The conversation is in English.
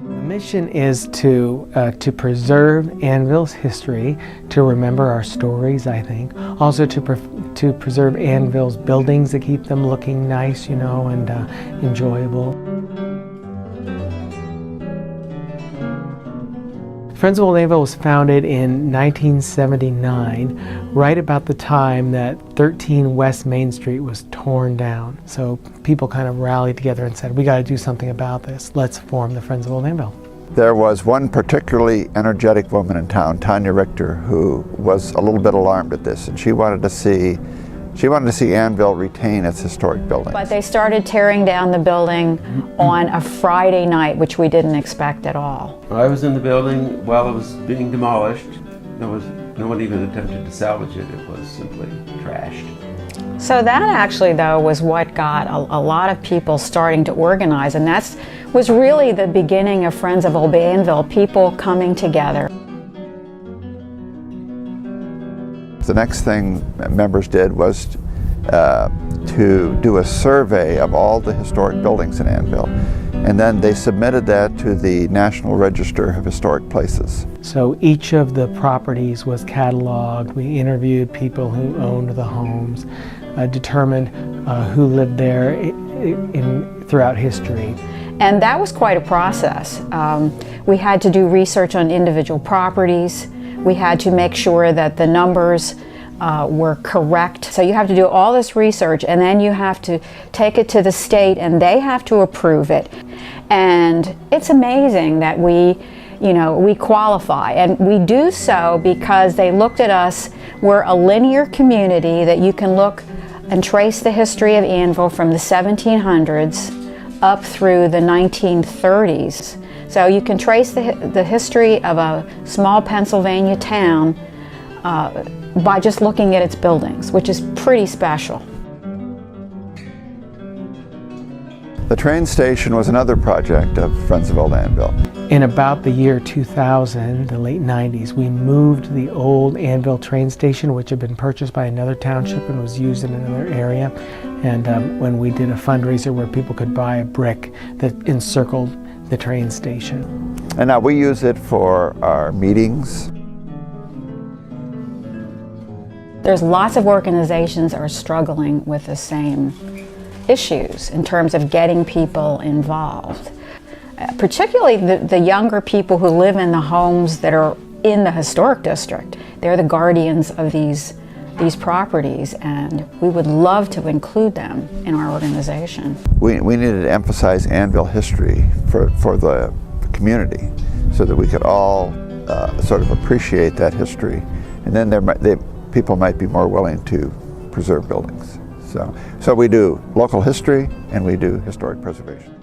The mission is to preserve Annville's history, to remember our stories, I think. Also to preserve Annville's buildings, to keep them looking nice, you know, and enjoyable. Friends of Old Annville was founded in 1979, right about the time that 13 West Main Street was torn down. So people kind of rallied together and said, we got to do something about this. Let's form the Friends of Old Annville. There was one particularly energetic woman in town, Tanya Richter, who was a little bit alarmed at this, and she wanted to see Annville retain its historic buildings. But they started tearing down the building on a Friday night, which we didn't expect at all. I was in the building while it was being demolished. No one even attempted to salvage it. It was simply trashed. So that actually, though, was what got a lot of people starting to organize, and that was really the beginning of Friends of Old Annville, people coming together. The next thing members did was to do a survey of all the historic buildings in Annville, and then they submitted that to the National Register of Historic Places. So each of the properties was cataloged. We interviewed people who owned the homes, determined who lived there throughout history. And that was quite a process. We had to do research on individual properties. We had to make sure that the numbers were correct. So you have to do all this research, and then you have to take it to the state, and they have to approve it. And it's amazing that we qualify, and we do so because they looked at us. We're a linear community that you can look and trace the history of Annville from the 1700s up through the 1930s. So you can trace the history of a small Pennsylvania town by just looking at its buildings, which is pretty special. The train station was another project of Friends of Old Annville. In about the year 2000, the late 90s, we moved the old Annville train station, which had been purchased by another township and was used in another area. And when we did a fundraiser where people could buy a brick that encircled the train station. And now we use it for our meetings. There's lots of organizations that are struggling with the same issues in terms of getting people involved. Particularly the younger people who live in the homes that are in the historic district. They're the guardians of these properties, and we would love to include them in our organization. We needed to emphasize Annville history for the community so that we could all sort of appreciate that history, and then people might be more willing to preserve buildings. So we do local history and we do historic preservation.